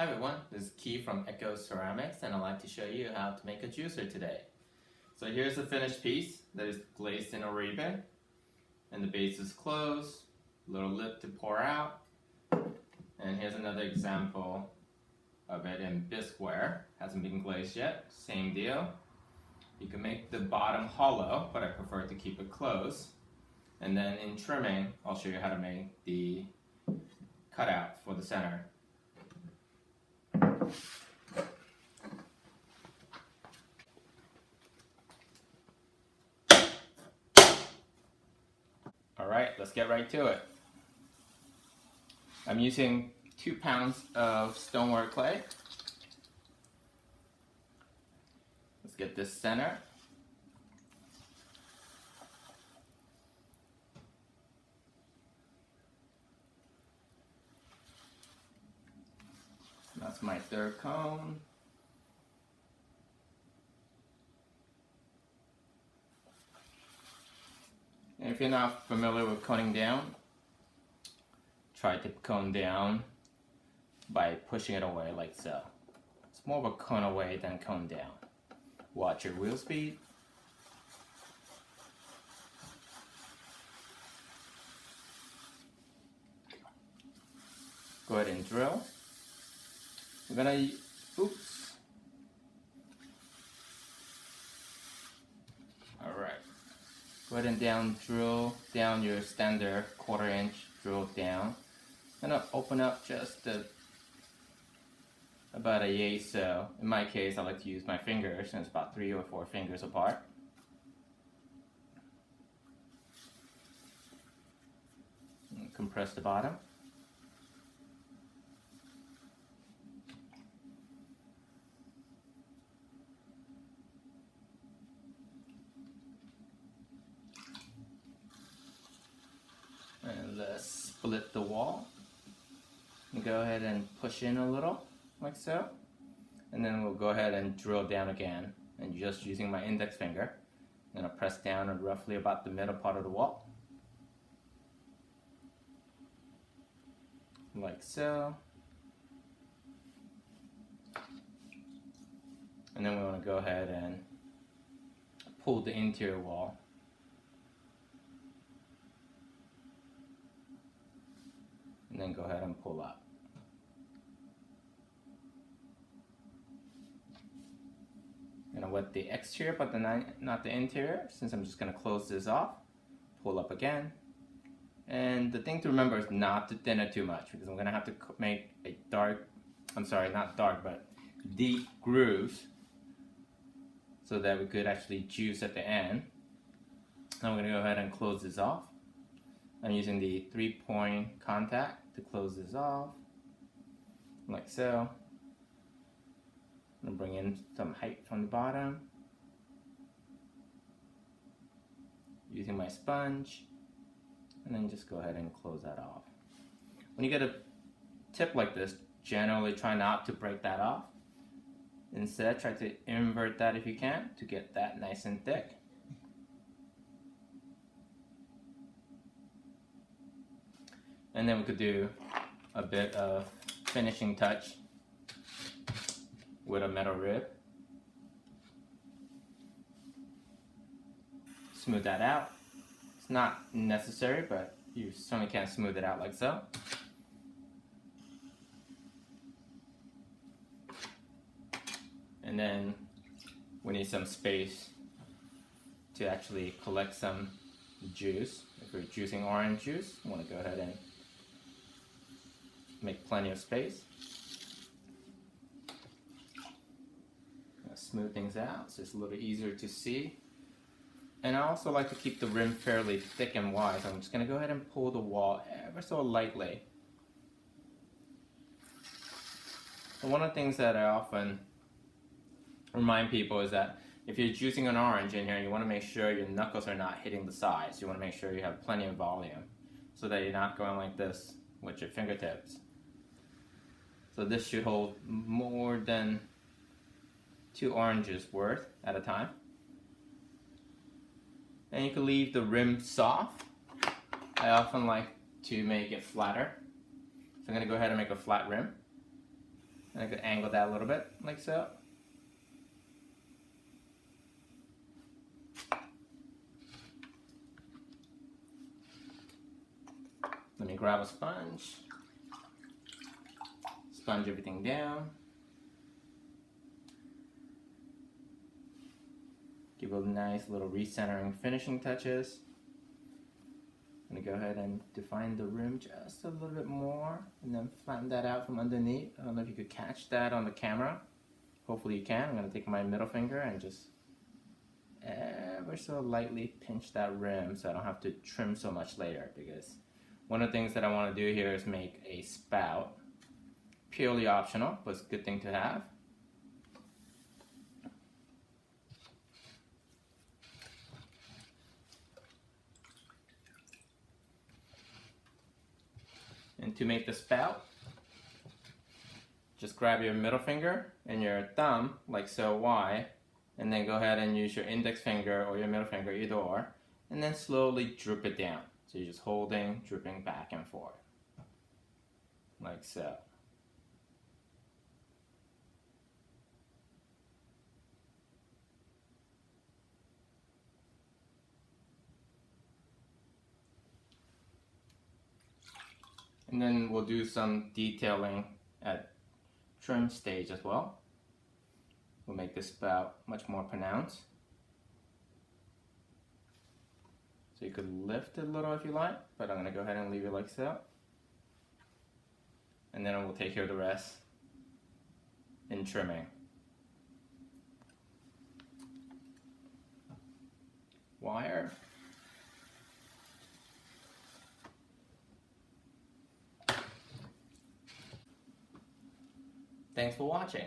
Hi everyone, this is Key from Echo Ceramics and I'd like to show you how to make a juicer today. So here's the finished piece that is glazed in a ribbon and the base is closed, little lip to pour out, and here's another example of it in bisqueware. Hasn't been glazed yet, same deal. You can make the bottom hollow, but I prefer to keep it closed. And then in trimming, I'll show you how to make the cutout for the center. Alright, let's get right to it. I'm using 2 pounds of stoneware clay. Let's get this center. That's my third cone. And if you're not familiar with coning down, try to cone down by pushing it away like so. It's more of a cone away than cone down. Watch your wheel speed. Go ahead and drill. We're gonna, oops. Alright. Go ahead and drill down your standard 1/4 inch drill down. I'm gonna open up just about a yay so. In my case, I like to use my fingers, and it's about 3 or 4 fingers apart. And compress the bottom. And let's split the wall. And go ahead and push in a little, like so. And then we'll go ahead and drill down again. And just using my index finger, I'm going to press down at roughly about the middle part of the wall. Like so. And then we want to go ahead and pull the interior wall. And then go ahead and pull up. I'm going to wet the exterior but not the interior, since I'm just going to close this off. Pull up again. And the thing to remember is not to thin it too much, because I'm going to have to make a not dark, but deep grooves so that we could actually juice at the end. Now I'm going to go ahead and close this off. I'm using the 3-point contact to close this off, like so. I'm going to bring in some height from the bottom, using my sponge, and then just go ahead and close that off. When you get a tip like this, generally try not to break that off. Instead, try to invert that if you can to get that nice and thick. And then we could do a bit of finishing touch with a metal rib. Smooth that out. It's not necessary, but you certainly can smooth it out like so. And then we need some space to actually collect some juice. If we're juicing orange juice, you want to go ahead and make plenty of space. Smooth things out so it's a little easier to see. And I also like to keep the rim fairly thick and wide, so I'm just going to go ahead and pull the wall ever so lightly. And one of the things that I often remind people is that if you're juicing an orange in here, you want to make sure your knuckles are not hitting the sides. You want to make sure you have plenty of volume so that you're not going like this with your fingertips. So this should hold more than 2 oranges worth at a time. And you can leave the rim soft. I often like to make it flatter. So I'm going to go ahead and make a flat rim. And I could angle that a little bit, like so. Let me grab a sponge. Sponge everything down. Give it nice little recentering finishing touches. I'm gonna go ahead and define the rim just a little bit more and then flatten that out from underneath. I don't know if you could catch that on the camera. Hopefully you can. I'm gonna take my middle finger and just ever so lightly pinch that rim so I don't have to trim so much later, because one of the things that I want to do here is make a spout. Purely optional, but it's a good thing to have. And to make the spout, just grab your middle finger and your thumb, like so, Y, and then go ahead and use your index finger or your middle finger, either or, and then slowly droop it down. So you're just holding, drooping back and forth, like so. And then we'll do some detailing at trim stage as well. We'll make this spout much more pronounced. So you could lift it a little if you like, but I'm gonna go ahead and leave it like so. And then we'll take care of the rest in trimming. Wire. Thanks for watching.